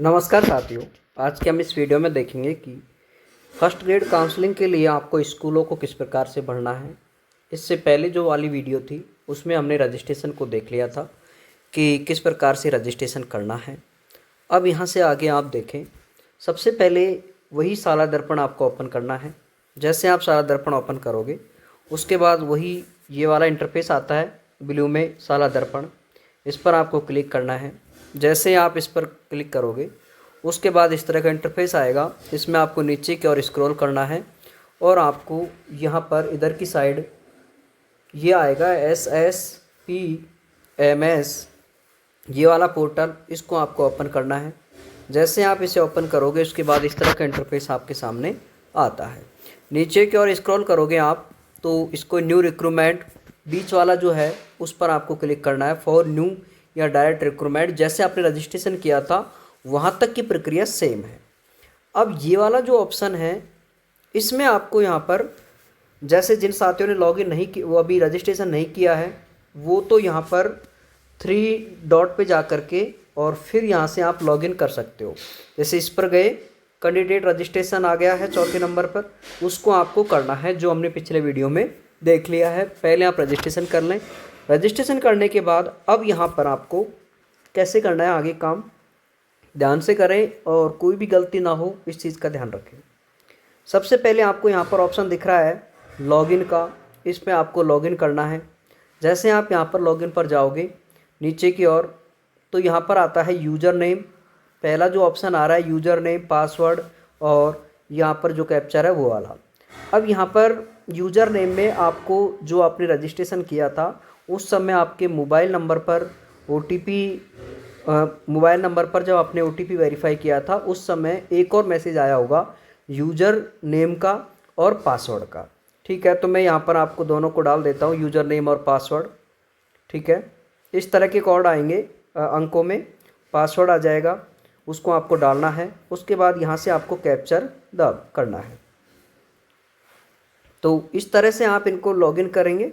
नमस्कार साथियों। आज के हम इस वीडियो में देखेंगे कि फर्स्ट ग्रेड काउंसलिंग के लिए आपको स्कूलों को किस प्रकार से भरना है। इससे पहले जो वाली वीडियो थी उसमें हमने रजिस्ट्रेशन को देख लिया था कि किस प्रकार से रजिस्ट्रेशन करना है। अब यहाँ से आगे आप देखें, सबसे पहले वही साला दर्पण आपको ओपन करना है। जैसे आप साला दर्पण ओपन करोगे उसके बाद वही ये वाला इंटरफेस आता है ब्लू में, साला दर्पण। इस पर आपको क्लिक करना है। जैसे आप इस पर क्लिक करोगे उसके बाद इस तरह का इंटरफेस आएगा। इसमें आपको नीचे की ओर स्क्रॉल करना है और आपको यहाँ पर इधर की साइड ये आएगा SSPMS, ये वाला पोर्टल, इसको आपको ओपन करना है। जैसे आप इसे ओपन करोगे उसके बाद इस तरह का इंटरफेस आपके सामने आता है। नीचे की ओर स्क्रॉल करोगे आप तो इसको न्यू रिक्रूटमेंट बीच वाला जो है उस पर आपको क्लिक करना है। फॉर न्यू या डायरेक्ट रिक्रूटमेंट, जैसे आपने रजिस्ट्रेशन किया था वहाँ तक की प्रक्रिया सेम है। अब ये वाला जो ऑप्शन है इसमें आपको यहाँ पर, जैसे जिन साथियों ने लॉगिन नहीं की, वो अभी रजिस्ट्रेशन नहीं किया है, वो तो यहाँ पर 3 डॉट पे जा कर के और फिर यहाँ से आप लॉगिन कर सकते हो। जैसे इस पर गए, कैंडिडेट रजिस्ट्रेशन आ गया है चौथे नंबर पर, उसको आपको करना है जो हमने पिछले वीडियो में देख लिया है। पहले आप रजिस्ट्रेशन कर लें। रजिस्ट्रेशन करने के बाद अब यहाँ पर आपको कैसे करना है आगे काम, ध्यान से करें और कोई भी गलती ना हो, इस चीज़ का ध्यान रखें। सबसे पहले आपको यहाँ पर ऑप्शन दिख रहा है लॉगिन का, इस पर आपको लॉगिन करना है। जैसे आप यहाँ पर लॉगिन पर जाओगे नीचे की ओर तो यहाँ पर आता है यूज़र नेम। पहला जो ऑप्शन आ रहा है यूज़र नेम, पासवर्ड और यहाँ पर जो कैप्चर है वो वाला। अब यहाँ पर यूज़र नेम में आपको जो आपने रजिस्ट्रेशन किया था उस समय आपके मोबाइल नंबर पर मोबाइल नंबर पर जब आपने OTP वेरीफाई किया था उस समय एक और मैसेज आया होगा यूज़र नेम का और पासवर्ड का। ठीक है, तो मैं यहाँ पर आपको दोनों को डाल देता हूँ, यूज़र नेम और पासवर्ड। ठीक है, इस तरह के कोड आएंगे अंकों में, पासवर्ड आ जाएगा, उसको आपको डालना है। उसके बाद यहाँ से आपको कैप्चर दब करना है। तो इस तरह से आप इनको लॉगिन करेंगे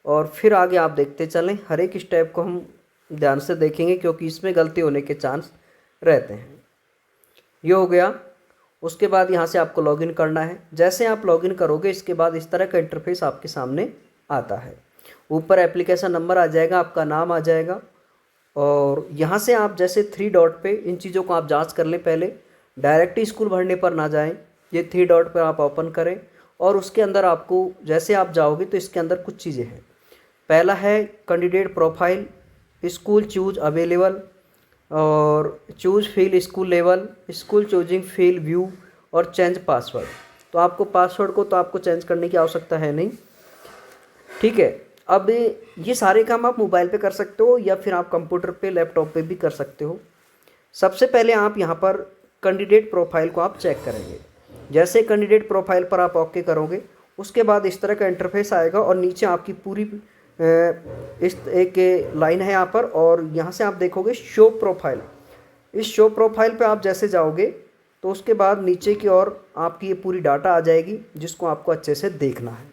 और फिर आगे आप देखते चलें। हर एक स्टेप को हम ध्यान से देखेंगे क्योंकि इसमें गलती होने के चांस रहते हैं। ये हो गया। उसके बाद यहाँ से आपको लॉगिन करना है। जैसे आप लॉगिन करोगे इसके बाद इस तरह का इंटरफेस आपके सामने आता है। ऊपर एप्लीकेशन नंबर आ जाएगा, आपका नाम आ जाएगा और यहाँ से आप जैसे 3 डॉट पे इन चीज़ों को आप जांच कर लें। पहले डायरेक्ट स्कूल भरने पर ना जाएं, ये 3 डॉट पर आप ओपन करें और उसके अंदर आपको, जैसे आप जाओगे तो इसके अंदर कुछ चीज़ें हैं। पहला है candidate profile, school choose available और choose fill school level, school choosing fill view और चेंज पासवर्ड। तो आपको पासवर्ड को तो आपको चेंज करने की आवश्यकता है नहीं। ठीक है, अब ये सारे काम आप मोबाइल पे कर सकते हो या फिर आप कंप्यूटर पे, लैपटॉप पे भी कर सकते हो। सबसे पहले आप यहाँ पर कैंडिडेट प्रोफाइल को आप चेक करेंगे। जैसे कैंडिडेट प्रोफाइल पर आप ओके करोगे उसके बाद इस तरह का इंटरफेस आएगा और नीचे आपकी पूरी इस एक लाइन है यहाँ पर और यहाँ से आप देखोगे शो प्रोफाइल। इस शो प्रोफाइल पे आप जैसे जाओगे तो उसके बाद नीचे की ओर आपकी ये पूरी डाटा आ जाएगी जिसको आपको अच्छे से देखना है।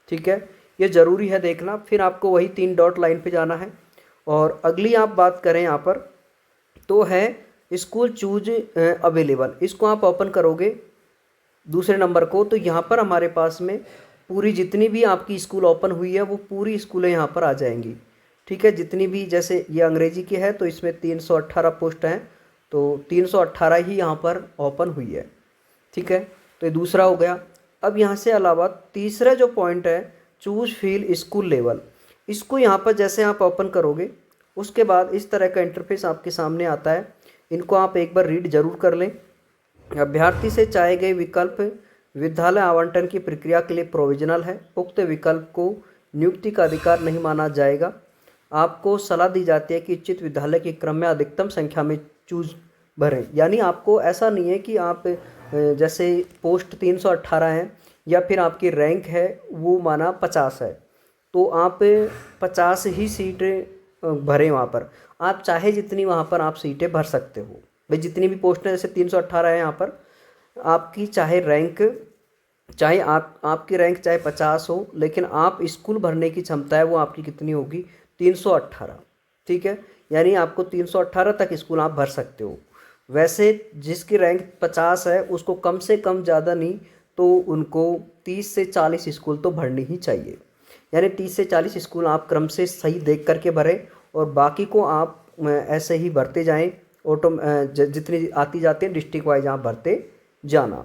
ठीक है, ये ज़रूरी है देखना। फिर आपको वही 3 डॉट लाइन पे जाना है और अगली आप बात करें यहाँ पर तो है स्कूल चूज अवेलेबल। इसको आप ओपन करोगे दूसरे नंबर को तो यहाँ पर हमारे पास में पूरी जितनी भी आपकी स्कूल ओपन हुई है वो पूरी स्कूलें यहाँ पर आ जाएंगी। ठीक है, जितनी भी, जैसे ये अंग्रेजी की है तो इसमें 318 पोस्ट हैं तो 318 ही यहाँ पर ओपन हुई है। ठीक है, तो ये दूसरा हो गया। अब यहाँ से अलावा तीसरा जो पॉइंट है चूज फील स्कूल लेवल, इसको यहाँ पर जैसे आप ओपन करोगे उसके बाद इस तरह का इंटरफेस आपके सामने आता है। इनको आप एक बार रीड जरूर कर लें। अभ्यर्थी से चाहे गए विकल्प विद्यालय आवंटन की प्रक्रिया के लिए प्रोविजनल है। उक्त विकल्प को नियुक्ति का अधिकार नहीं माना जाएगा। आपको सलाह दी जाती है कि इच्छित विद्यालय के क्रम में अधिकतम संख्या में चूज भरें। यानी आपको ऐसा नहीं है कि आप जैसे पोस्ट 318 है या फिर आपकी रैंक है वो माना 50 है तो आप 50 ही सीटें भरें। वहाँ पर आप चाहे जितनी वहाँ पर आप सीटें भर सकते हो। भाई जितनी भी पोस्टें जैसे 318 है यहाँ पर, आपकी चाहे रैंक, चाहे आपकी रैंक चाहे 50 हो, लेकिन आप स्कूल भरने की क्षमता है वो आपकी कितनी होगी, 318। ठीक है, यानी आपको 318 तक स्कूल आप भर सकते हो। वैसे जिसकी रैंक 50 है उसको कम से कम, ज़्यादा नहीं तो उनको 30 से 40 स्कूल तो भरनी ही चाहिए। यानी 30 से 40 स्कूल आप क्रम से सही देख करके भरें और बाकी को आप ऐसे ही भरते जाएं। जितनी आती जाती है डिस्ट्रिक्ट वाइज आप भरते जाना।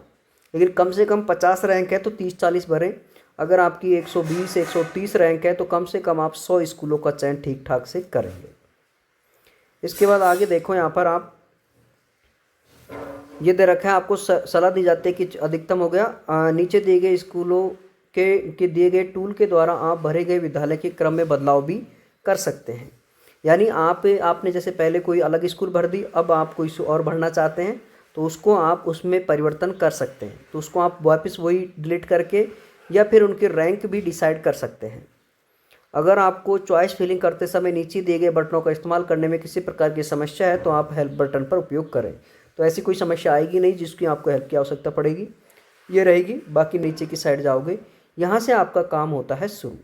लेकिन कम से कम 50 रैंक है तो 30-40 भरें। अगर आपकी 120 130 रैंक है तो कम से कम आप 100 स्कूलों का चयन ठीक ठाक से करेंगे। इसके बाद आगे देखो, यहाँ पर आप ये दे रखा है, आपको सलाह दी जाती है कि अधिकतम हो गया नीचे दिए गए स्कूलों के दिए गए टूल के द्वारा आप भरे गए विद्यालय के क्रम में बदलाव भी कर सकते हैं। यानी आपने जैसे पहले कोई अलग स्कूल भर दी, अब आप कोई और भरना चाहते हैं तो उसको आप उसमें परिवर्तन कर सकते हैं। तो उसको आप वापस वही डिलीट करके या फिर उनके रैंक भी डिसाइड कर सकते हैं। अगर आपको चॉइस फिलिंग करते समय नीचे दिए गए बटनों का इस्तेमाल करने में किसी प्रकार की समस्या है तो आप हेल्प बटन पर उपयोग करें। तो ऐसी कोई समस्या आएगी नहीं जिसकी आपको हेल्प की आवश्यकता पड़ेगी, ये रहेगी। बाकी नीचे की साइड जाओगे, यहाँ से आपका काम होता है शुरू।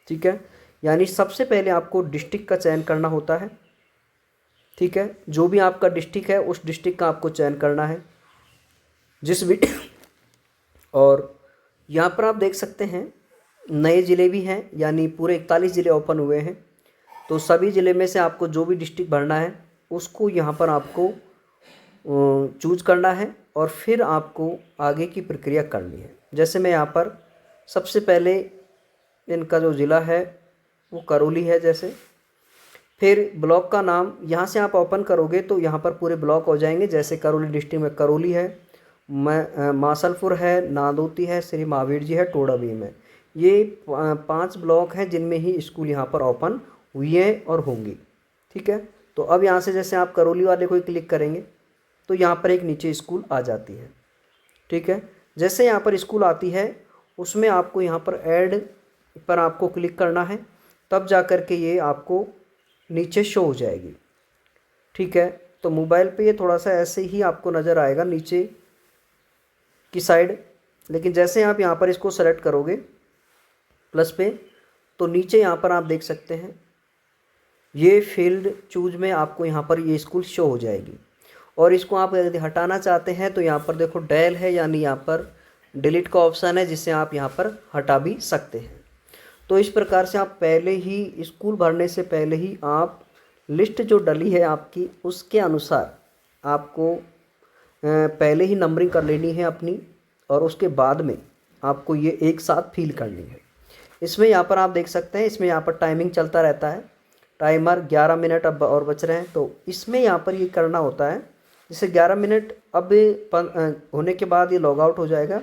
ठीक है, यानी सबसे पहले आपको डिस्ट्रिक्ट का चयन करना होता है। ठीक है, जो भी आपका डिस्ट्रिक्ट है उस डिस्ट्रिक्ट का आपको चयन करना है जिस भी और यहाँ पर आप देख सकते हैं नए ज़िले भी हैं, यानी पूरे 41 ज़िले ओपन हुए हैं। तो सभी ज़िले में से आपको जो भी डिस्ट्रिक्ट भरना है उसको यहाँ पर आपको चूज करना है और फिर आपको आगे की प्रक्रिया करनी है। जैसे मैं यहाँ पर सबसे पहले इनका जो ज़िला है वो करौली है। जैसे फिर ब्लॉक का नाम यहाँ से आप ओपन करोगे तो यहाँ पर पूरे ब्लॉक हो जाएंगे। जैसे करौली डिस्ट्रिक्ट में करौली है, मासलपुर है, नादोती है, श्री महावीर जी है, टोडा भीम है। ये 5 ब्लॉक हैं जिनमें ही स्कूल यहाँ पर ओपन हुई हैं और होंगी। ठीक है, तो अब यहाँ से जैसे आप करौली वाले को क्लिक करेंगे तो यहाँ पर एक नीचे स्कूल आ जाती है। ठीक है, जैसे यहाँ पर स्कूल आती है उसमें आपको यहाँ पर ऐड पर आपको क्लिक करना है, तब जा कर के ये आपको नीचे शो हो जाएगी। ठीक है, तो मोबाइल पे ये थोड़ा सा ऐसे ही आपको नज़र आएगा नीचे की साइड। लेकिन जैसे आप यहाँ पर इसको सेलेक्ट करोगे प्लस पे तो नीचे यहाँ पर आप देख सकते हैं ये फील्ड चूज में आपको यहाँ पर ये स्कूल शो हो जाएगी। और इसको आप यदि हटाना चाहते हैं तो यहाँ पर देखो डेल है, यानी यहाँ पर डिलीट का ऑप्शन है जिससे आप यहाँ पर हटा भी सकते हैं। तो इस प्रकार से आप पहले ही स्कूल भरने से पहले ही आप लिस्ट जो डली है आपकी उसके अनुसार आपको पहले ही नंबरिंग कर लेनी है अपनी, और उसके बाद में आपको ये एक साथ फिल करनी है। इसमें यहाँ पर आप देख सकते हैं, इसमें यहाँ पर टाइमिंग चलता रहता है, टाइमर 11 मिनट अब और बच रहे हैं। तो इसमें यहाँ पर ये करना होता है, जैसे 11 मिनट अब होने के बाद ये लॉग आउट हो जाएगा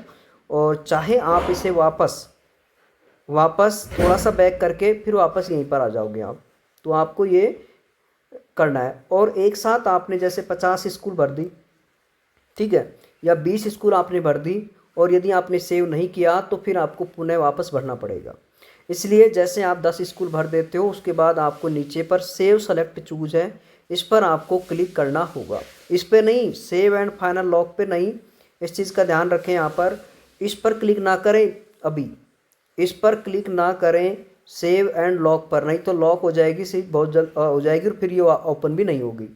और चाहे आप इसे वापस थोड़ा सा बैक करके फिर वापस यहीं पर आ जाओगे आप, तो आपको ये करना है। और एक साथ आपने जैसे 50 स्कूल भर दी, ठीक है, या 20 स्कूल आपने भर दी और यदि आपने सेव नहीं किया तो फिर आपको पुनः वापस भरना पड़ेगा। इसलिए जैसे आप 10 स्कूल भर देते हो उसके बाद आपको नीचे पर सेव सेलेक्ट चूज है, इस पर आपको क्लिक करना होगा। इस पर नहीं, सेव एंड फाइनल लॉक पे नहीं, इस चीज़ का ध्यान रखें। यहाँ पर इस पर क्लिक ना करें, अभी इस पर क्लिक ना करें सेव एंड लॉक पर, नहीं तो लॉक हो जाएगी, सीट बहुत जल्द हो जाएगी और फिर ये ओपन भी नहीं होगी।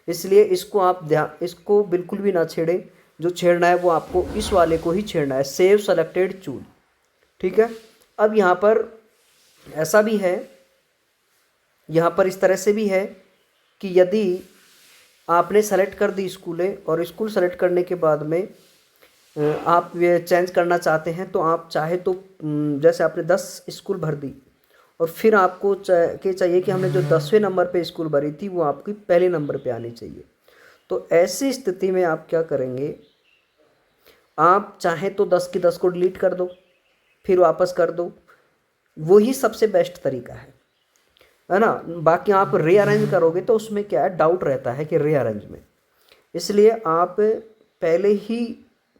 इसलिए इसको आप इसको बिल्कुल भी ना छेड़ें, जो छेड़ना है वो आपको इस वाले को ही छेड़ना है, सेव सेलेक्टेड चूज। ठीक है, अब यहाँ पर ऐसा भी है, यहाँ पर इस तरह से भी है कि यदि आपने सेलेक्ट कर दी स्कूलें और स्कूल सेलेक्ट करने के बाद में आप ये चेंज करना चाहते हैं तो आप चाहे तो जैसे आपने 10 स्कूल भर दी और फिर आपको चाहिए कि हमने जो 10वें नंबर पे स्कूल भरी थी वो आपकी पहले नंबर पे आनी चाहिए। तो ऐसी स्थिति में आप क्या करेंगे, आप चाहे तो 10 की 10 को डिलीट कर दो फिर वापस कर दो, वही सबसे बेस्ट तरीका है ना। बाकी आप रीअरेंज करोगे तो उसमें क्या है, डाउट रहता है कि रीअरेंज में, इसलिए आप पहले ही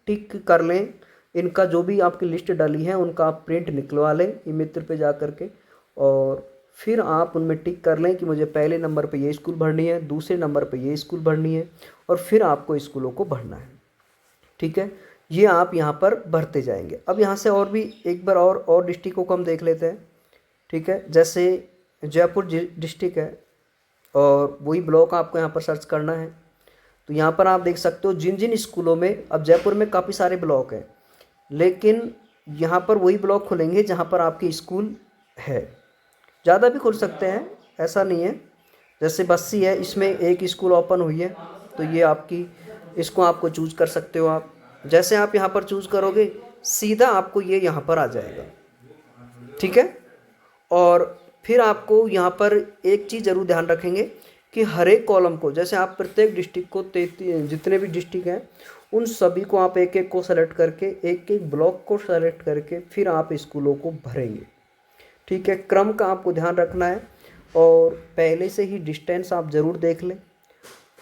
टिक कर लें। इनका जो भी आपकी लिस्ट डाली है उनका आप प्रिंट निकलवा लें ई मित्र पे जा कर के, और फिर आप उनमें टिक कर लें कि मुझे पहले नंबर पे ये स्कूल भरनी है, दूसरे नंबर पे ये स्कूल भरनी है, और फिर आपको स्कूलों को भरना है। ठीक है, ये आप यहाँ पर भरते जाएंगे। अब यहाँ से और भी एक बार और डिस्ट्रिक्टों को हम देख लेते हैं। ठीक है, जैसे जयपुर डिस्ट्रिक्ट है और वही ब्लॉक आपको यहाँ पर सर्च करना है। तो यहाँ पर आप देख सकते हो जिन जिन स्कूलों में, अब जयपुर में काफ़ी सारे ब्लॉक हैं, लेकिन यहाँ पर वही ब्लॉक खुलेंगे जहाँ पर आपकी स्कूल है। ज़्यादा भी खुल सकते हैं, ऐसा नहीं है। जैसे बस्सी है, इसमें एक स्कूल ओपन हुई है, तो ये आपकी, इसको आपको चूज कर सकते हो आप। जैसे आप यहाँ पर चूज करोगे सीधा आपको ये यहाँ पर आ जाएगा, ठीक है। और फिर आपको यहाँ पर एक चीज़ ज़रूर ध्यान रखेंगे कि हर एक कॉलम को, जैसे आप प्रत्येक डिस्ट्रिक्ट को जितने भी डिस्ट्रिक्ट हैं उन सभी को आप एक एक को सेलेक्ट करके, एक एक ब्लॉक को सेलेक्ट करके फिर आप स्कूलों को भरेंगे, ठीक है। क्रम का आपको ध्यान रखना है और पहले से ही डिस्टेंस आप ज़रूर देख लें।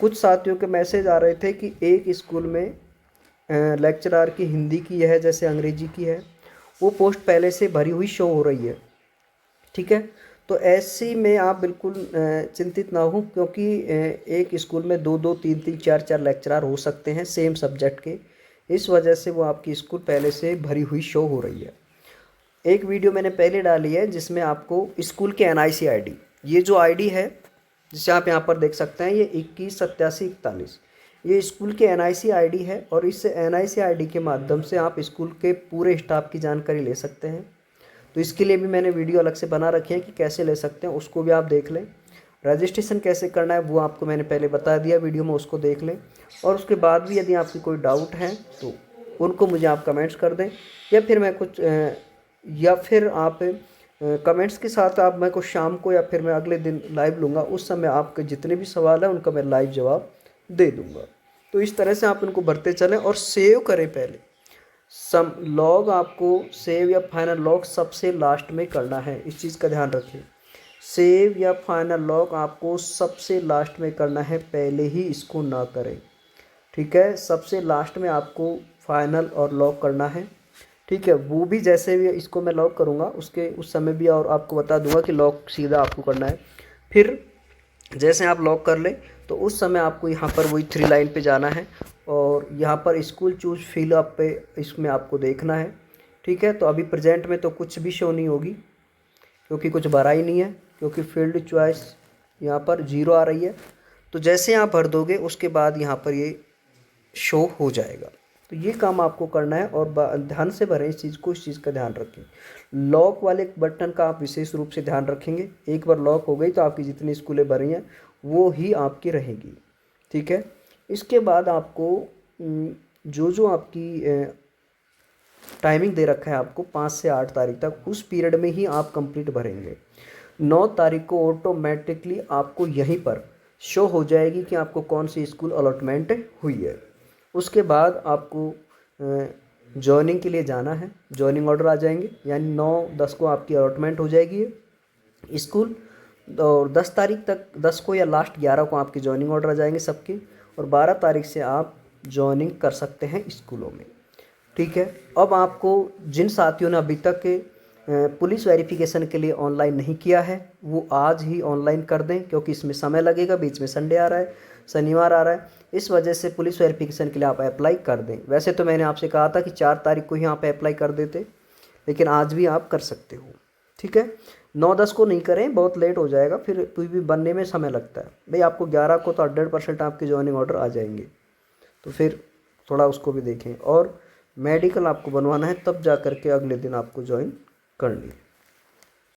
कुछ साथियों के मैसेज आ रहे थे कि एक स्कूल में लेक्चरर की हिंदी की है, जैसे अंग्रेजी की है, वो पोस्ट पहले से भरी हुई शो हो रही है, ठीक है। तो ऐसी में आप बिल्कुल चिंतित ना हो, क्योंकि एक स्कूल में 2-2, 3-3, 4-4 लेक्चरर हो सकते हैं सेम सब्जेक्ट के, इस वजह से वो आपकी स्कूल पहले से भरी हुई शो हो रही है। एक वीडियो मैंने पहले डाली है जिसमें आपको स्कूल के NIC ID, ये जो ID है जिसे आप यहाँ पर देख सकते हैं, ये 218741, ये स्कूल के NIC ID है और इस NIC ID के माध्यम से आप स्कूल के पूरे स्टाफ की जानकारी ले सकते हैं। तो इसके लिए भी मैंने वीडियो अलग से बना रखी है कि कैसे ले सकते हैं, उसको भी आप देख लें। रजिस्ट्रेशन कैसे करना है वो आपको मैंने पहले बता दिया वीडियो में, उसको देख लें। और उसके बाद भी यदि आपकी कोई डाउट है तो उनको मुझे आप कमेंट्स कर दें, या फिर आप कमेंट्स के साथ आप मेरे को शाम को या फिर मैं अगले दिन लाइव लूँगा, उस समय आपके जितने भी सवाल हैं उनका मैं लाइव जवाब दे दूँगा। तो इस तरह से आप इनको भरते चलें और सेव करें पहले। लॉग आपको सेव या फाइनल लॉग सबसे लास्ट में करना है, इस चीज़ का ध्यान रखें। सेव या फाइनल लॉग आपको सबसे लास्ट में करना है, पहले ही इसको ना करें, ठीक है। सबसे लास्ट में आपको फाइनल और लॉग करना है, ठीक है। वो भी जैसे भी इसको मैं लॉक करूँगा उस समय भी और आपको बता दूंगा कि लॉक सीधा आपको करना है। फिर जैसे आप लॉक कर लें तो उस समय आपको यहाँ पर वही 3 लाइन पे जाना है और यहाँ पर स्कूल चूज फिल अप पे इसमें आपको देखना है, ठीक है। तो अभी प्रेजेंट में तो कुछ भी शो नहीं होगी क्योंकि कुछ भरा ही नहीं है, क्योंकि फील्ड चॉइस यहाँ पर 0 आ रही है। तो जैसे आप भर दोगे उसके बाद यहाँ पर ये शो हो जाएगा। तो ये काम आपको करना है और ध्यान से भरें इस चीज़ को, इस चीज़ का ध्यान रखें। लॉक वाले बटन का आप विशेष रूप से ध्यान रखेंगे। एक बार लॉक हो गई तो आपकी जितनी स्कूलें भरी हैं वो ही आपकी रहेंगी, ठीक है। इसके बाद आपको जो आपकी टाइमिंग दे रखा है आपको 5 से 8 तारीख तक, उस पीरियड में ही आप कंप्लीट भरेंगे। 9 तारीख को ऑटोमेटिकली आपको यहीं पर शो हो जाएगी कि आपको कौन सी स्कूल अलॉटमेंट हुई है। उसके बाद आपको जॉइनिंग के लिए जाना है, जॉइनिंग ऑर्डर आ जाएंगे, यानी 9-10 को आपकी अलॉटमेंट हो जाएगी स्कूल, और 10 तारीख तक, 10 को या लास्ट 11 को आपके जॉइनिंग ऑर्डर आ जाएंगे सबके, और 12 तारीख से आप जॉइनिंग कर सकते हैं स्कूलों में, ठीक है। अब आपको जिन साथियों ने अभी तक पुलिस वेरिफिकेशन के लिए ऑनलाइन नहीं किया है वो आज ही ऑनलाइन कर दें, क्योंकि इसमें समय लगेगा, बीच में संडे आ रहा है, शनिवार आ रहा है, इस वजह से पुलिस वेरिफिकेशन के लिए आप अप्लाई कर दें। वैसे तो मैंने आपसे कहा था कि 4 तारीख को ही आप अप्लाई कर देते, लेकिन आज भी आप कर सकते हो, ठीक है। 9-10 को नहीं करें, बहुत लेट हो जाएगा, फिर भी बनने में समय लगता है भाई। आपको 11 को तो 100% आपके जॉइनिंग ऑर्डर आ जाएंगे, तो फिर थोड़ा उसको भी देखें। और मेडिकल आपको बनवाना है, तब जा कर के अगले दिन आपको ज्वाइन करनी है।